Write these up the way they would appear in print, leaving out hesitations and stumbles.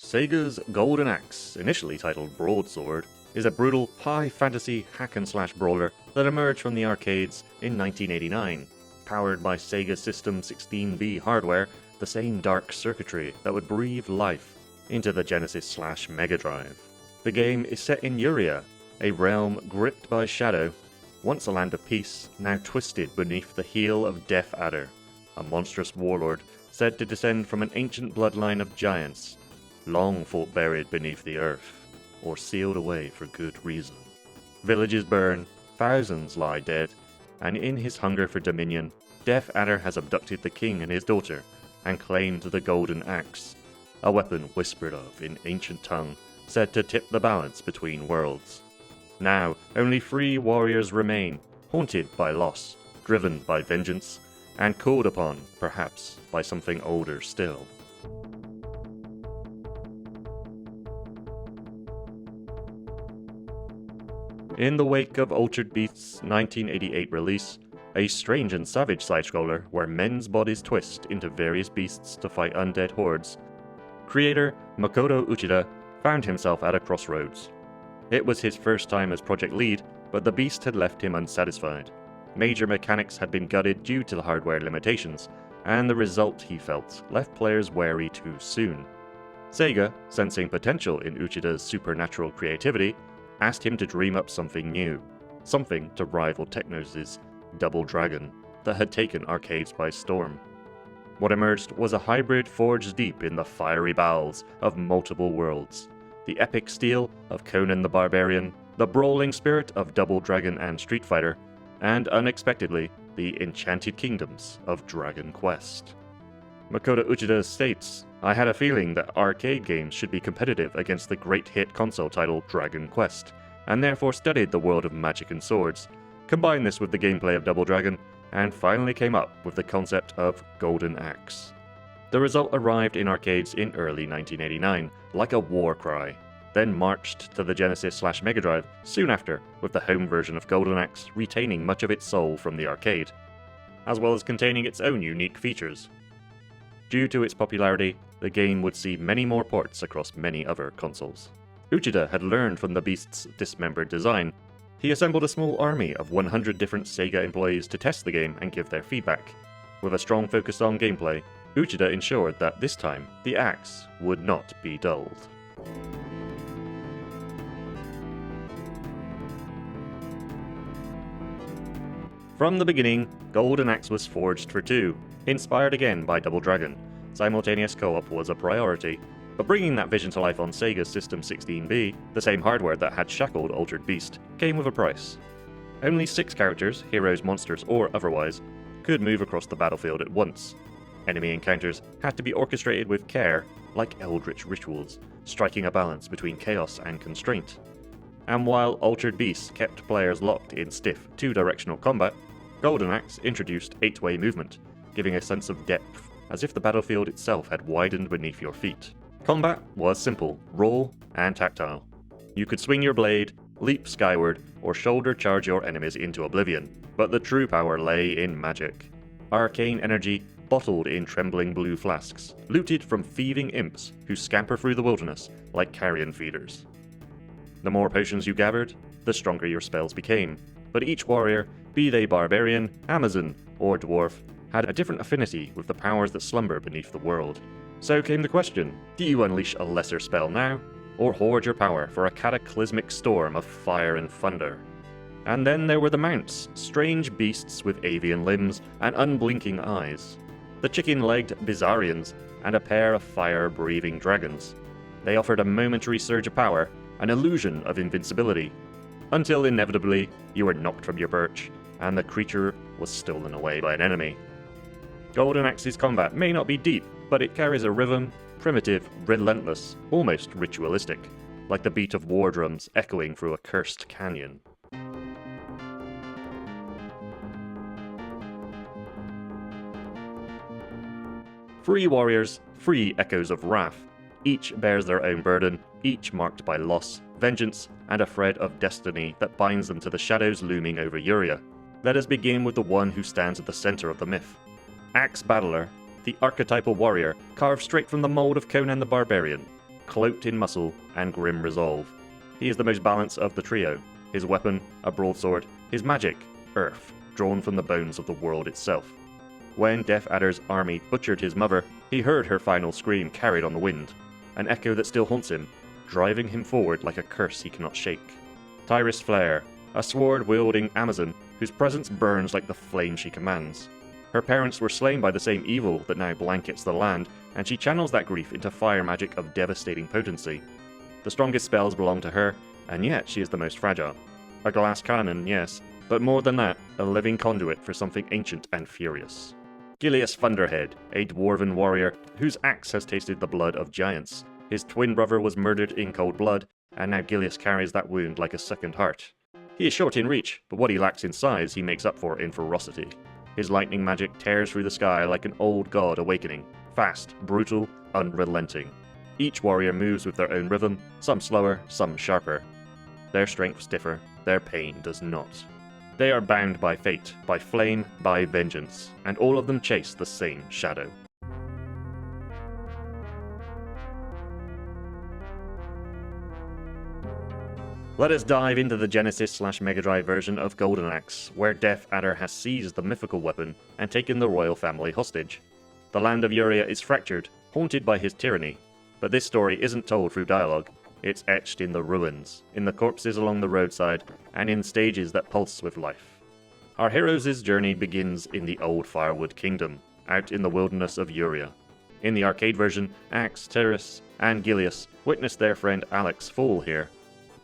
Sega's Golden Axe, initially titled Broadsword, is a brutal, high-fantasy hack-and-slash brawler that emerged from the arcades in 1989, powered by Sega System 16B hardware, the same dark circuitry that would breathe life into the Genesis/Mega Drive. The game is set in Uria, a realm gripped by shadow, once a land of peace, now twisted beneath the heel of Death Adder, a monstrous warlord said to descend from an ancient bloodline of giants, long fought buried beneath the earth, or sealed away for good reason. Villages burn, thousands lie dead, and in his hunger for dominion, Death Adder has abducted the king and his daughter, and claimed the Golden Axe, a weapon whispered of in ancient tongue, said to tip the balance between worlds. Now, only 3 warriors remain, haunted by loss, driven by vengeance, and called upon, perhaps, by something older still. In the wake of Altered Beast's 1988 release, a strange and savage side-scroller where men's bodies twist into various beasts to fight undead hordes, creator Makoto Uchida found himself at a crossroads. It was his first time as project lead, but the beast had left him unsatisfied. Major mechanics had been gutted due to the hardware limitations, and the result, he felt, left players wary too soon. Sega, sensing potential in Uchida's supernatural creativity, asked him to dream up something new, something to rival Technos' Double Dragon that had taken arcades by storm. What emerged was a hybrid forged deep in the fiery bowels of multiple worlds, the epic steel of Conan the Barbarian, the brawling spirit of Double Dragon and Street Fighter, and unexpectedly, the enchanted kingdoms of Dragon Quest. Makoto Uchida states, "I had a feeling that arcade games should be competitive against the great hit console title Dragon Quest, and therefore studied the world of magic and swords, combined this with the gameplay of Double Dragon, and finally came up with the concept of Golden Axe." The result arrived in arcades in early 1989, like a war cry, then marched to the Genesis/Mega Drive soon after, with the home version of Golden Axe retaining much of its soul from the arcade, as well as containing its own unique features. Due to its popularity, the game would see many more ports across many other consoles. Uchida had learned from the beast's dismembered design. He assembled a small army of 100 different Sega employees to test the game and give their feedback. With a strong focus on gameplay, Uchida ensured that this time, the axe would not be dulled. From the beginning, Golden Axe was forged for 2, inspired again by Double Dragon. Simultaneous co-op was a priority, but bringing that vision to life on Sega's System 16B, the same hardware that had shackled Altered Beast, came with a price. Only 6 characters, heroes, monsters, or otherwise, could move across the battlefield at once. Enemy encounters had to be orchestrated with care, like eldritch rituals, striking a balance between chaos and constraint. And while Altered Beast kept players locked in stiff, 2-directional combat, Golden Axe introduced 8-way movement, giving a sense of depth, as if the battlefield itself had widened beneath your feet. Combat was simple, raw, and tactile. You could swing your blade, leap skyward, or shoulder charge your enemies into oblivion, but the true power lay in magic. Arcane energy bottled in trembling blue flasks, looted from thieving imps who scamper through the wilderness like carrion feeders. The more potions you gathered, the stronger your spells became, but each warrior, be they barbarian, Amazon, or dwarf, had a different affinity with the powers that slumber beneath the world. So came the question, do you unleash a lesser spell now, or hoard your power for a cataclysmic storm of fire and thunder? And then there were the mounts, strange beasts with avian limbs and unblinking eyes. The chicken-legged Bizarrians, and a pair of fire-breathing dragons. They offered a momentary surge of power, an illusion of invincibility, until inevitably you were knocked from your perch, and the creature was stolen away by an enemy. Golden Axe's combat may not be deep, but it carries a rhythm, primitive, relentless, almost ritualistic, like the beat of war drums echoing through a cursed canyon. Three warriors, 3 echoes of wrath. Each bears their own burden, each marked by loss, vengeance, and a thread of destiny that binds them to the shadows looming over Uria. Let us begin with the one who stands at the center of the myth. Axe Battler, the archetypal warrior, carved straight from the mold of Conan the Barbarian. cloaked in muscle and grim resolve. He is the most balanced of the trio. His weapon, a broadsword, his magic, earth, drawn from the bones of the world itself. When Death Adder's army butchered his mother, he heard her final scream carried on the wind, an echo that still haunts him, driving him forward like a curse he cannot shake. Tyrus Flare, a sword-wielding Amazon whose presence burns like the flame she commands. Her parents were slain by the same evil that now blankets the land, and she channels that grief into fire magic of devastating potency. The strongest spells belong to her, and yet she is the most fragile. A glass cannon, yes, but more than that, a living conduit for something ancient and furious. Gilius Thunderhead, a dwarven warrior whose axe has tasted the blood of giants. His twin brother was murdered in cold blood, and now Gilius carries that wound like a second heart. He is short in reach, but what he lacks in size he makes up for in ferocity. His lightning magic tears through the sky like an old god awakening, fast, brutal, unrelenting. Each warrior moves with their own rhythm, some slower, some sharper. Their strengths differ, their pain does not. They are bound by fate, by flame, by vengeance, and all of them chase the same shadow. Let us dive into the Genesis/Mega Drive version of Golden Axe, where Death Adder has seized the mythical weapon and taken the royal family hostage. The land of Uria is fractured, haunted by his tyranny, but this story isn't told through dialogue. It's etched in the ruins, in the corpses along the roadside, and in stages that pulse with life. Our heroes' journey begins in the old Firewood Kingdom, out in the wilderness of Uria. In the arcade version, Axe, Tyrus, and Gilius witness their friend Alex fall here.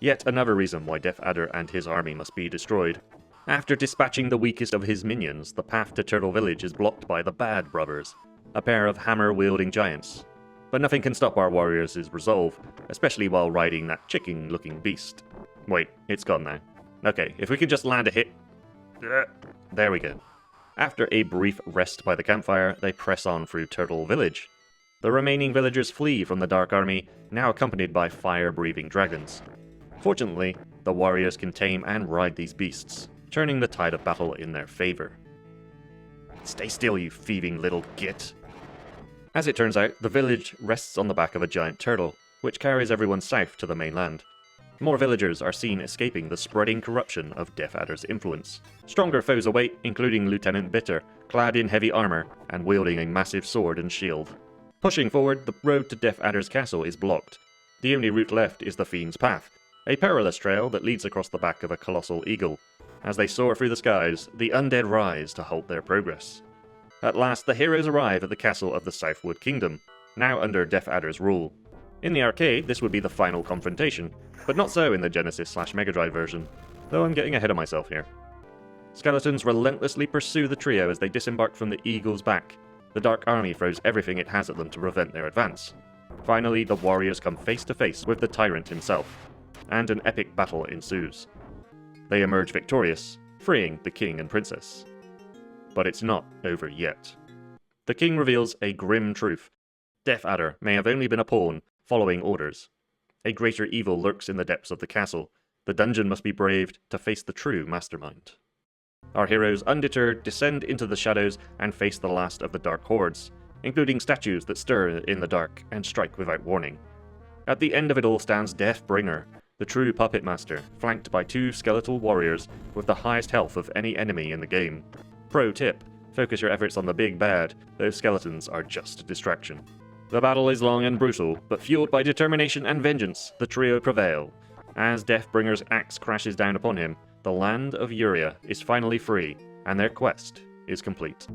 Yet another reason why Death Adder and his army must be destroyed. After dispatching the weakest of his minions, the path to Turtle Village is blocked by the Bad Brothers, a pair of hammer-wielding giants. But nothing can stop our warriors' resolve, especially while riding that chicken-looking beast. Wait, it's gone now. Okay, if we can just land a hit. There we go. After a brief rest by the campfire, they press on through Turtle Village. The remaining villagers flee from the Dark Army, now accompanied by fire-breathing dragons. Fortunately, the warriors can tame and ride these beasts, turning the tide of battle in their favor. Stay still, you thieving little git. As it turns out, the village rests on the back of a giant turtle, which carries everyone south to the mainland. More villagers are seen escaping the spreading corruption of Death Adder's influence. Stronger foes await, including Lieutenant Bitter, clad in heavy armor and wielding a massive sword and shield. Pushing forward, the road to Death Adder's castle is blocked. The only route left is the Fiend's Path, a perilous trail that leads across the back of a colossal eagle. As they soar through the skies, the undead rise to halt their progress. At last, the heroes arrive at the castle of the Southwood Kingdom, now under Death Adder's rule. In the arcade, this would be the final confrontation, but not so in the Genesis/Mega Drive version, though I'm getting ahead of myself here. Skeletons relentlessly pursue the trio as they disembark from the eagle's back. The Dark Army throws everything it has at them to prevent their advance. Finally, the warriors come face to face with the tyrant himself, and an epic battle ensues. They emerge victorious, freeing the king and princess. But it's not over yet. The king reveals a grim truth. Death Adder may have only been a pawn, following orders. A greater evil lurks in the depths of the castle. The dungeon must be braved to face the true mastermind. Our heroes, undeterred, descend into the shadows and face the last of the dark hordes, including statues that stir in the dark and strike without warning. At the end of it all stands Deathbringer, the true puppet master, flanked by two skeletal warriors with the highest health of any enemy in the game. Pro tip, focus your efforts on the big bad, those skeletons are just a distraction. The battle is long and brutal, but fueled by determination and vengeance, the trio prevail. As Deathbringer's axe crashes down upon him, the land of Uria is finally free, and their quest is complete.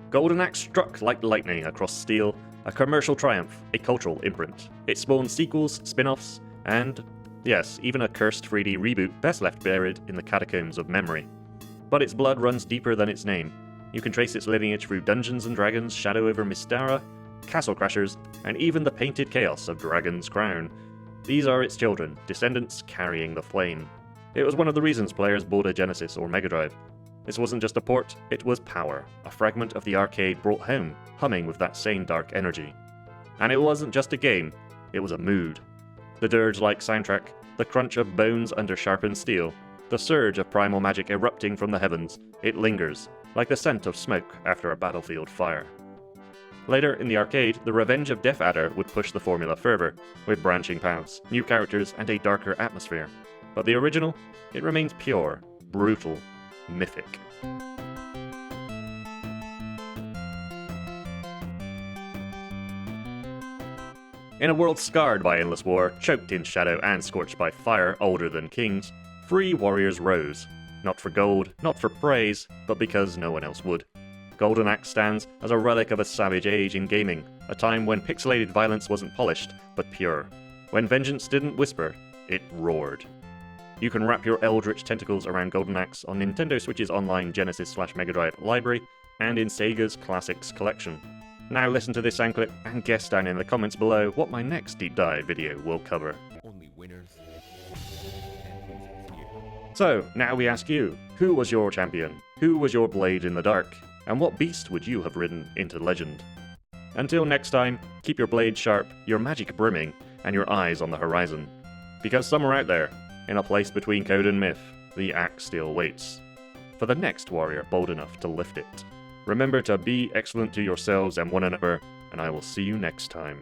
Golden Axe struck like lightning across steel, a commercial triumph, a cultural imprint. It spawned sequels, spin-offs, and, yes, even a cursed 3D reboot best left buried in the catacombs of memory. But its blood runs deeper than its name. You can trace its lineage through Dungeons & Dragons, Shadow over Mystara, Castle Crashers, and even the painted chaos of Dragon's Crown. These are its children, descendants carrying the flame. It was one of the reasons players bought a Genesis or Mega Drive. This wasn't just a port, it was power, a fragment of the arcade brought home, humming with that same dark energy. And it wasn't just a game, it was a mood. The dirge-like soundtrack, the crunch of bones under sharpened steel, the surge of primal magic erupting from the heavens, it lingers, like the scent of smoke after a battlefield fire. Later in the arcade, the Revenge of Death Adder would push the formula further, with branching paths, new characters, and a darker atmosphere. But the original? It remains pure, brutal, mythic. In a world scarred by endless war, choked in shadow and scorched by fire older than kings, 3 warriors rose. Not for gold, not for praise, but because no one else would. Golden Axe stands as a relic of a savage age in gaming, a time when pixelated violence wasn't polished, but pure. When vengeance didn't whisper, it roared. You can wrap your eldritch tentacles around Golden Axe on Nintendo Switch's online Genesis/Mega Drive library, and in Sega's Classics collection. Now listen to this sound clip and guess down in the comments below what my next deep dive video will cover. Only winners. So, now we ask you, who was your champion? Who was your blade in the dark? And what beast would you have ridden into legend? Until next time, keep your blade sharp, your magic brimming, and your eyes on the horizon. Because somewhere out there, in a place between code and myth, the axe still waits for the next warrior bold enough to lift it. Remember to be excellent to yourselves and one another, and I will see you next time.